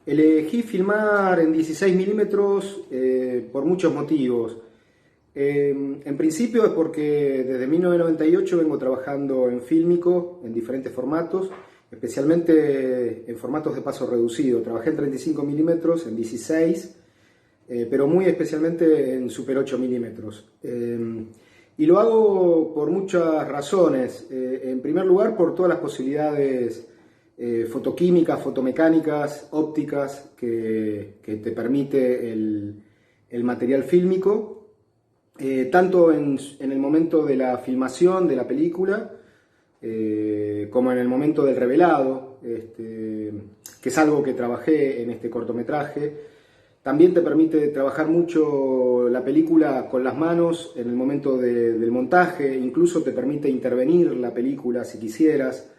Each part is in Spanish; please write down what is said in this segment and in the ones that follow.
Elegí filmar en 16 milímetros por muchos motivos. En principio es porque desde 1998 vengo trabajando en fílmico, en diferentes formatos, especialmente en formatos de paso reducido. Trabajé en 35 milímetros, en 16, pero muy especialmente en Super 8 milímetros. Y lo hago por muchas razones. En primer lugar, por todas las posibilidades fotoquímicas, fotomecánicas, ópticas que te permite el material fílmico, tanto en el momento de la filmación de la película como en el momento del revelado, que es algo que trabajé en este cortometraje. También te permite trabajar mucho la película con las manos en el momento del montaje, incluso te permite intervenir la película si quisieras.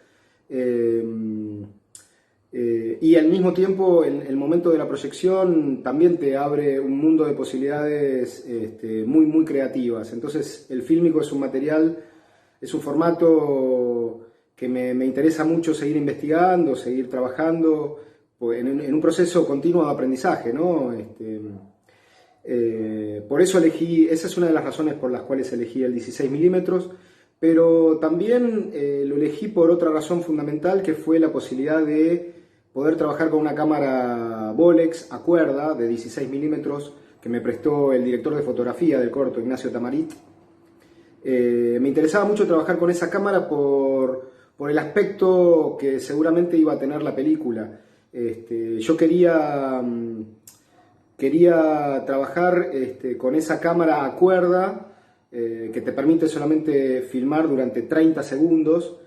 Y al mismo tiempo, en el momento de la proyección también te abre un mundo de posibilidades muy creativas. Entonces el fílmico es un material, es un formato que me interesa mucho seguir investigando, seguir trabajando en un proceso continuo de aprendizaje, ¿no? Por eso elegí, esa es una de las razones por las cuales elegí el 16 milímetros, pero también lo elegí por otra razón fundamental, que fue la posibilidad de poder trabajar con una cámara Bolex a cuerda de 16 milímetros que me prestó el director de fotografía del corto, Ignacio Tamarit. Me interesaba mucho trabajar con esa cámara por el aspecto que seguramente iba a tener la película. Yo quería trabajar con esa cámara a cuerda que te permite solamente filmar durante 30 segundos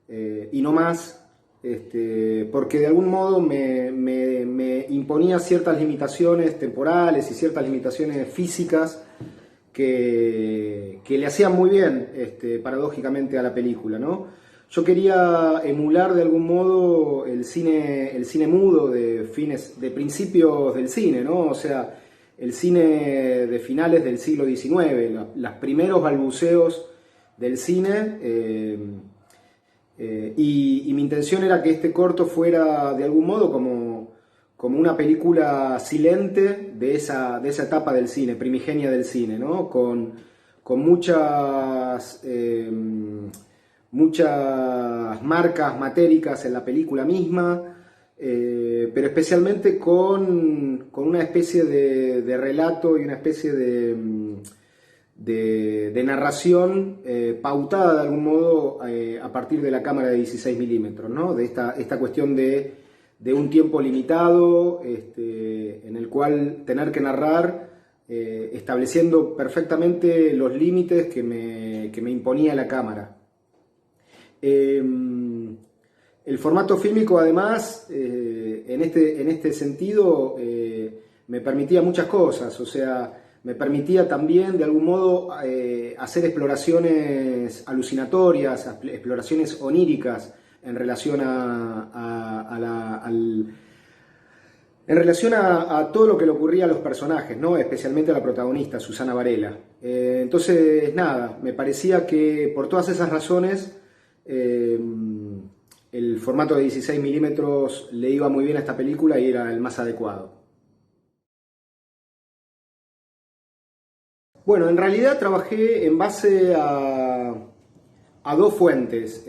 y no más, porque de algún modo me imponía ciertas limitaciones temporales y ciertas limitaciones físicas que le hacían muy bien, paradójicamente, a la película, ¿no? Yo quería emular de algún modo el cine mudo de principios del cine, ¿no? O sea, el cine de finales del siglo XIX, los primeros balbuceos del cine, y mi intención era que este corto fuera de algún modo como una película silente de esa etapa del cine, primigenia del cine, ¿no? Con muchas marcas matéricas en la película misma, pero especialmente con una especie de relato y una especie de narración pautada de algún modo a partir de la cámara de 16 milímetros, ¿no? De esta cuestión de un tiempo limitado, en el cual tener que narrar estableciendo perfectamente los límites que me imponía la cámara. El formato fílmico, además, en este sentido, me permitía muchas cosas. O sea, me permitía también de algún modo hacer exploraciones alucinatorias, exploraciones oníricas en relación a todo lo que le ocurría a los personajes, ¿no? Especialmente a la protagonista, Susana Varela. Entonces, nada, me parecía que por todas esas razones el formato de 16 milímetros le iba muy bien a esta película y era el más adecuado. Bueno, en realidad trabajé en base a dos fuentes,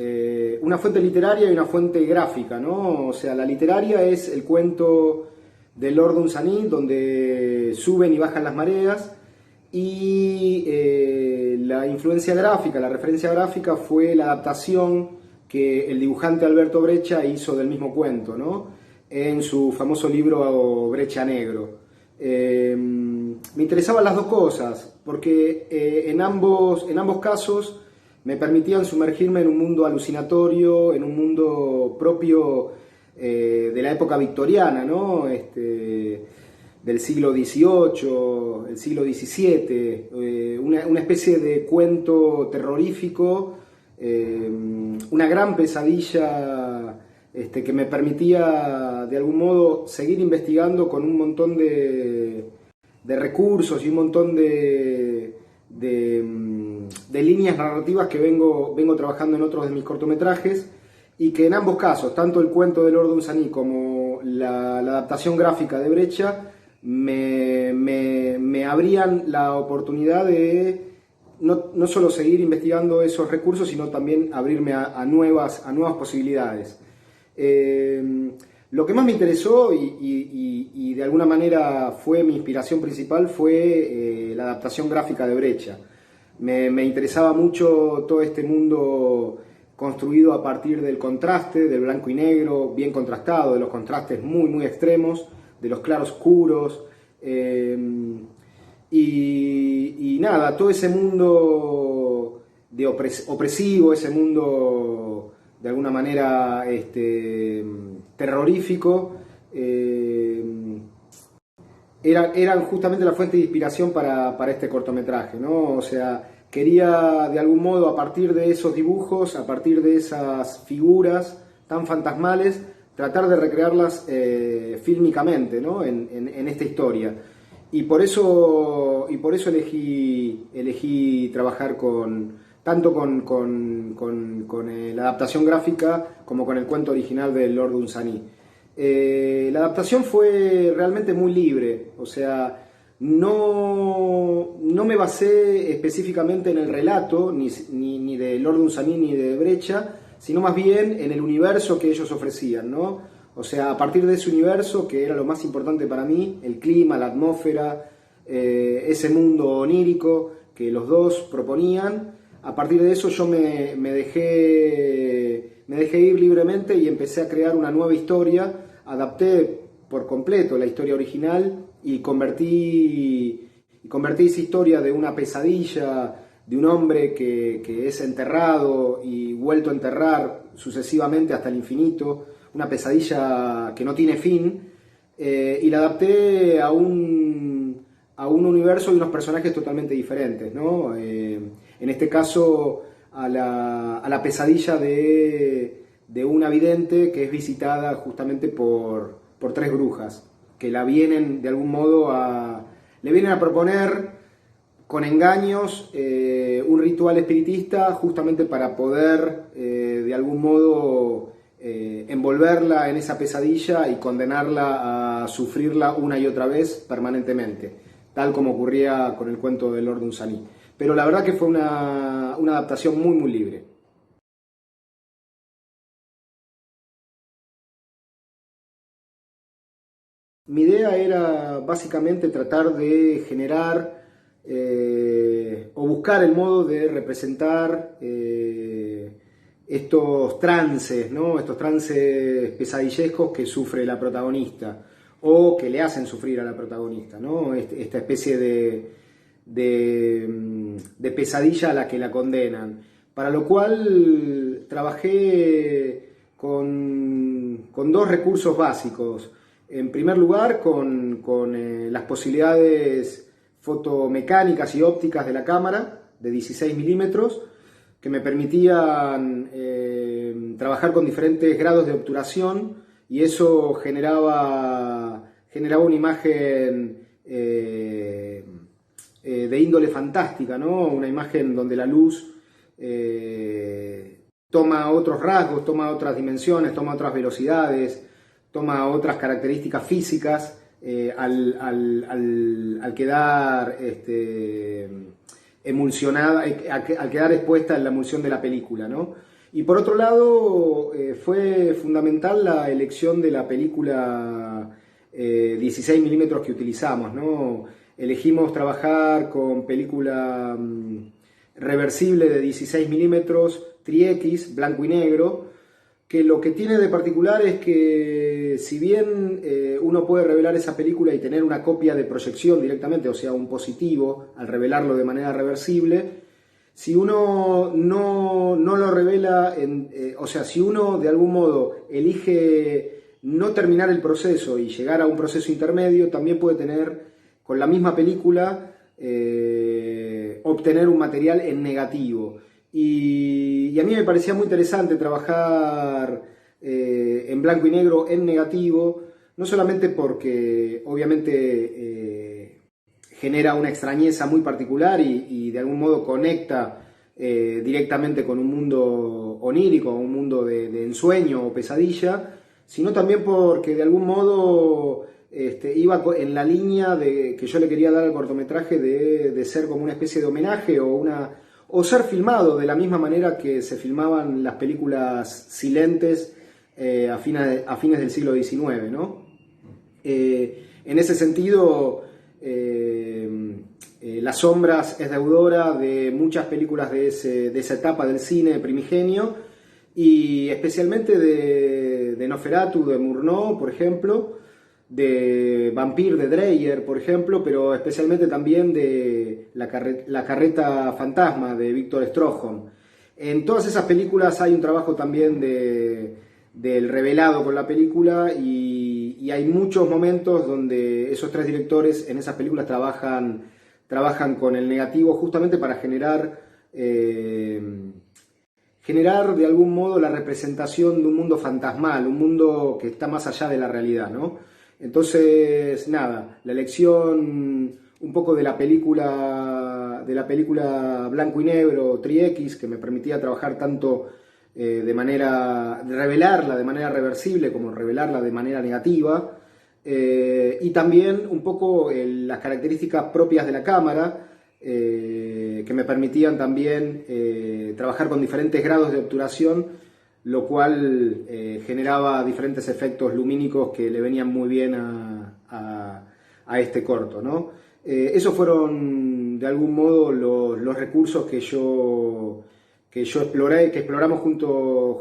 una fuente literaria y una fuente gráfica, ¿no? O sea, la literaria es el cuento de Lord Dunsany, donde suben y bajan las mareas, y la influencia gráfica, la referencia gráfica fue la adaptación que el dibujante Alberto Breccia hizo del mismo cuento, ¿no? En su famoso libro Breccia Negro. Me interesaban las dos cosas, porque en ambos casos me permitían sumergirme en un mundo alucinatorio, en un mundo propio de la época victoriana, ¿no? Del siglo XVIII, el siglo XVII, una especie de cuento terrorífico, una gran pesadilla que me permitía de algún modo seguir investigando con un montón de recursos y un montón de líneas narrativas que vengo trabajando en otros de mis cortometrajes, y que en ambos casos, tanto el cuento de Lord Dunsany como la adaptación gráfica de Breccia me abrían la oportunidad de no solo seguir investigando esos recursos, sino también abrirme a nuevas posibilidades. Lo que más me interesó y de alguna manera fue mi inspiración principal fue la adaptación gráfica de Breccia. Me interesaba mucho todo este mundo construido a partir del contraste, del blanco y negro, bien contrastado, de los contrastes muy extremos, de los claroscuros, y nada, todo ese mundo opresivo, ese mundo de alguna manera terrorífico, eran justamente la fuente de inspiración para este cortometraje, ¿no? O sea, quería de algún modo, a partir de esos dibujos, a partir de esas figuras tan fantasmales, tratar de recrearlas fílmicamente, ¿no? en esta historia. Y por eso elegí trabajar tanto con la adaptación gráfica como con el cuento original de Lord Dunsany. La adaptación fue realmente muy libre, o sea, no me basé específicamente en el relato, ni de Lord Dunsany ni de Breccia, sino más bien en el universo que ellos ofrecían, ¿no? O sea, a partir de ese universo, que era lo más importante para mí, el clima, la atmósfera, ese mundo onírico que los dos proponían, a partir de eso yo me dejé ir libremente y empecé a crear una nueva historia. Adapté por completo la historia original y convertí esa historia de una pesadilla, de un hombre que es enterrado y vuelto a enterrar sucesivamente hasta el infinito, una pesadilla que no tiene fin, y la adapté a un universo y unos personajes totalmente diferentes, ¿no? En este caso a la pesadilla de una vidente que es visitada justamente por 3 brujas que la vienen de algún modo le vienen a proponer con engaños un ritual espiritista justamente para poder de algún modo envolverla en esa pesadilla y condenarla a sufrirla una y otra vez permanentemente, tal como ocurría con el cuento de Lord Dunsany. Pero la verdad que fue una adaptación muy libre. Mi idea era básicamente tratar de generar o buscar el modo de representar estos trances, ¿no? Estos trances pesadillescos que sufre la protagonista o que le hacen sufrir a la protagonista, ¿no? Esta especie de pesadilla a la que la condenan. Para lo cual trabajé con 2 recursos básicos. En primer lugar, con las posibilidades fotomecánicas y ópticas de la cámara de 16 milímetros, que me permitían trabajar con diferentes grados de obturación, y eso generaba una imagen de índole fantástica, ¿no? Una imagen donde la luz toma otros rasgos, toma otras dimensiones, toma otras velocidades, toma otras características físicas al quedar emulsionada, al quedar expuesta en la emulsión de la película, ¿no? Y por otro lado, fue fundamental la elección de la película 16 milímetros que utilizamos, ¿no? Elegimos trabajar con película reversible de 16 milímetros, tri-X, blanco y negro, que lo que tiene de particular es que si bien uno puede revelar esa película y tener una copia de proyección directamente, o sea, un positivo, al revelarlo de manera reversible, si uno no lo revela, o sea, si uno de algún modo elige no terminar el proceso y llegar a un proceso intermedio, también puede tener, con la misma película, obtener un material en negativo. Y a mí me parecía muy interesante trabajar en blanco y negro en negativo, no solamente porque obviamente genera una extrañeza muy particular y de algún modo conecta directamente con un mundo onírico, un mundo de ensueño o pesadilla, sino también porque de algún modo iba en la línea que yo le quería dar al cortometraje de ser como una especie de homenaje o ser filmado de la misma manera que se filmaban las películas silentes a fines del siglo XIX, ¿no? En ese sentido, Las Sombras es deudora de muchas películas de esa etapa del cine primigenio, y especialmente de Nosferatu, de Murnau, por ejemplo, de Vampire, de Dreyer, por ejemplo, pero especialmente también de La Carreta Fantasma, de Víctor Stroheim. En todas esas películas hay un trabajo también del revelado con la película, y hay muchos momentos donde esos tres directores en esas películas trabajan con el negativo justamente para generar de algún modo la representación de un mundo fantasmal, un mundo que está más allá de la realidad, ¿no? Entonces, nada, la elección un poco de la película blanco y negro, Tri-X, que me permitía trabajar tanto revelarla de manera reversible como revelarla de manera negativa, y también un poco las características propias de la cámara, que me permitían también trabajar con diferentes grados de obturación, lo cual generaba diferentes efectos lumínicos que le venían muy bien a este corto, ¿no? Esos fueron de algún modo los recursos que yo exploré, que exploramos juntos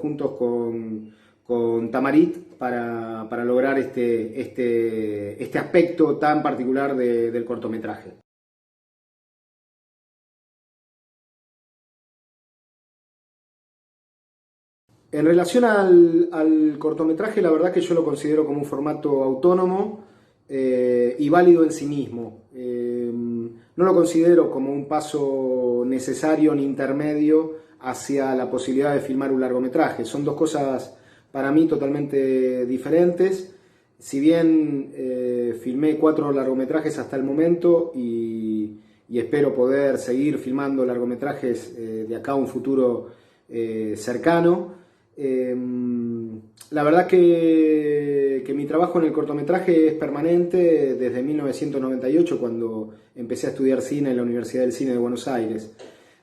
con Tamarit para lograr este aspecto tan particular del cortometraje. En relación al cortometraje, la verdad que yo lo considero como un formato autónomo y válido en sí mismo. No lo considero como un paso necesario ni intermedio hacia la posibilidad de filmar un largometraje. Son dos cosas para mí totalmente diferentes. Si bien filmé 4 largometrajes hasta el momento y espero poder seguir filmando largometrajes de acá a un futuro cercano, la verdad que mi trabajo en el cortometraje es permanente desde 1998, cuando empecé a estudiar cine en la Universidad del Cine de Buenos Aires.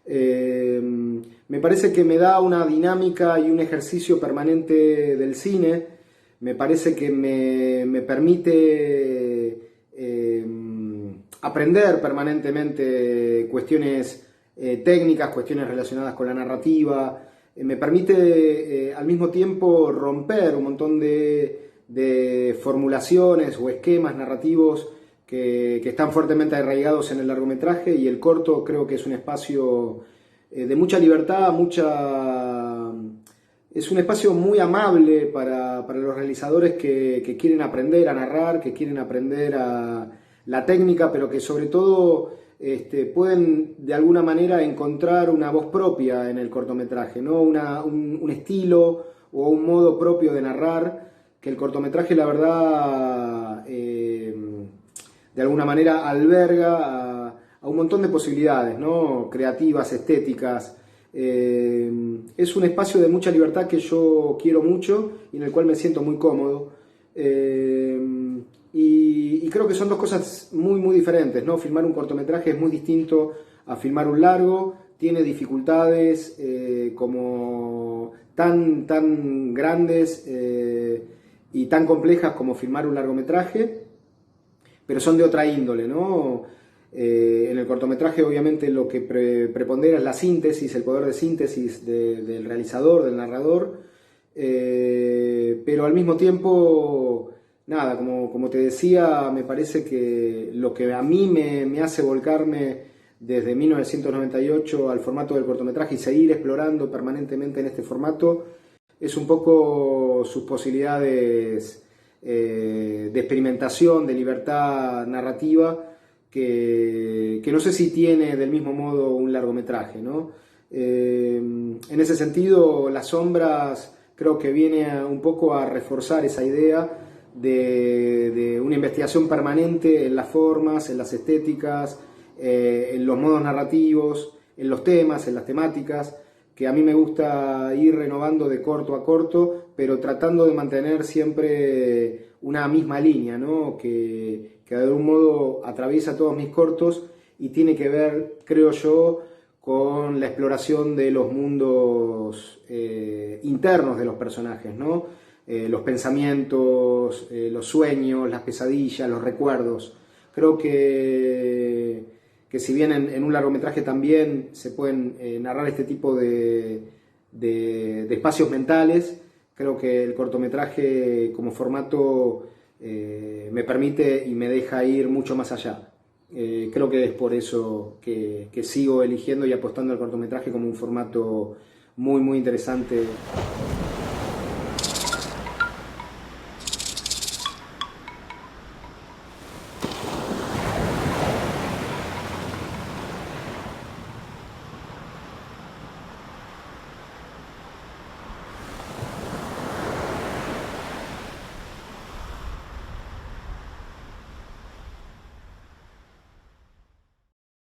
Me parece que me da una dinámica y un ejercicio permanente del cine. Me parece que me permite aprender permanentemente cuestiones técnicas, cuestiones relacionadas con la narrativa. Me permite al mismo tiempo romper un montón de formulaciones o esquemas narrativos que están fuertemente arraigados en el largometraje, y el corto creo que es un espacio de mucha libertad, es un espacio muy amable para los realizadores que quieren aprender a narrar, que quieren aprender a la técnica, pero que sobre todo pueden de alguna manera encontrar una voz propia en el cortometraje, ¿no? Un estilo o un modo propio de narrar, que el cortometraje, la verdad, de alguna manera alberga a un montón de posibilidades, ¿no? Creativas, estéticas. Es un espacio de mucha libertad que yo quiero mucho y en el cual me siento muy cómodo. Y creo que son dos cosas muy, muy diferentes, ¿no? Filmar un cortometraje es muy distinto a filmar un largo, tiene dificultades como tan grandes y tan complejas como filmar un largometraje, pero son de otra índole, ¿no? En el cortometraje obviamente lo que prepondera es la síntesis, el poder de síntesis del realizador, del narrador, pero al mismo tiempo, nada, como te decía, me parece que lo que a mí me hace volcarme desde 1998 al formato del cortometraje y seguir explorando permanentemente en este formato es un poco sus posibilidades de experimentación, de libertad narrativa, que no sé si tiene del mismo modo un largometraje, ¿no? En ese sentido, Las Sombras creo que viene un poco a reforzar esa idea de una investigación permanente en las formas, en las estéticas, en los modos narrativos, en los temas, en las temáticas, que a mí me gusta ir renovando de corto a corto, pero tratando de mantener siempre una misma línea, ¿no? Que de algún modo atraviesa todos mis cortos y tiene que ver, creo yo, con la exploración de los mundos internos de los personajes, ¿no? Los pensamientos, los sueños, las pesadillas, los recuerdos. Creo que si bien en un largometraje también se pueden narrar este tipo de espacios mentales, creo que el cortometraje como formato me permite y me deja ir mucho más allá. Creo que es por eso que sigo eligiendo y apostando al cortometraje como un formato muy, muy interesante.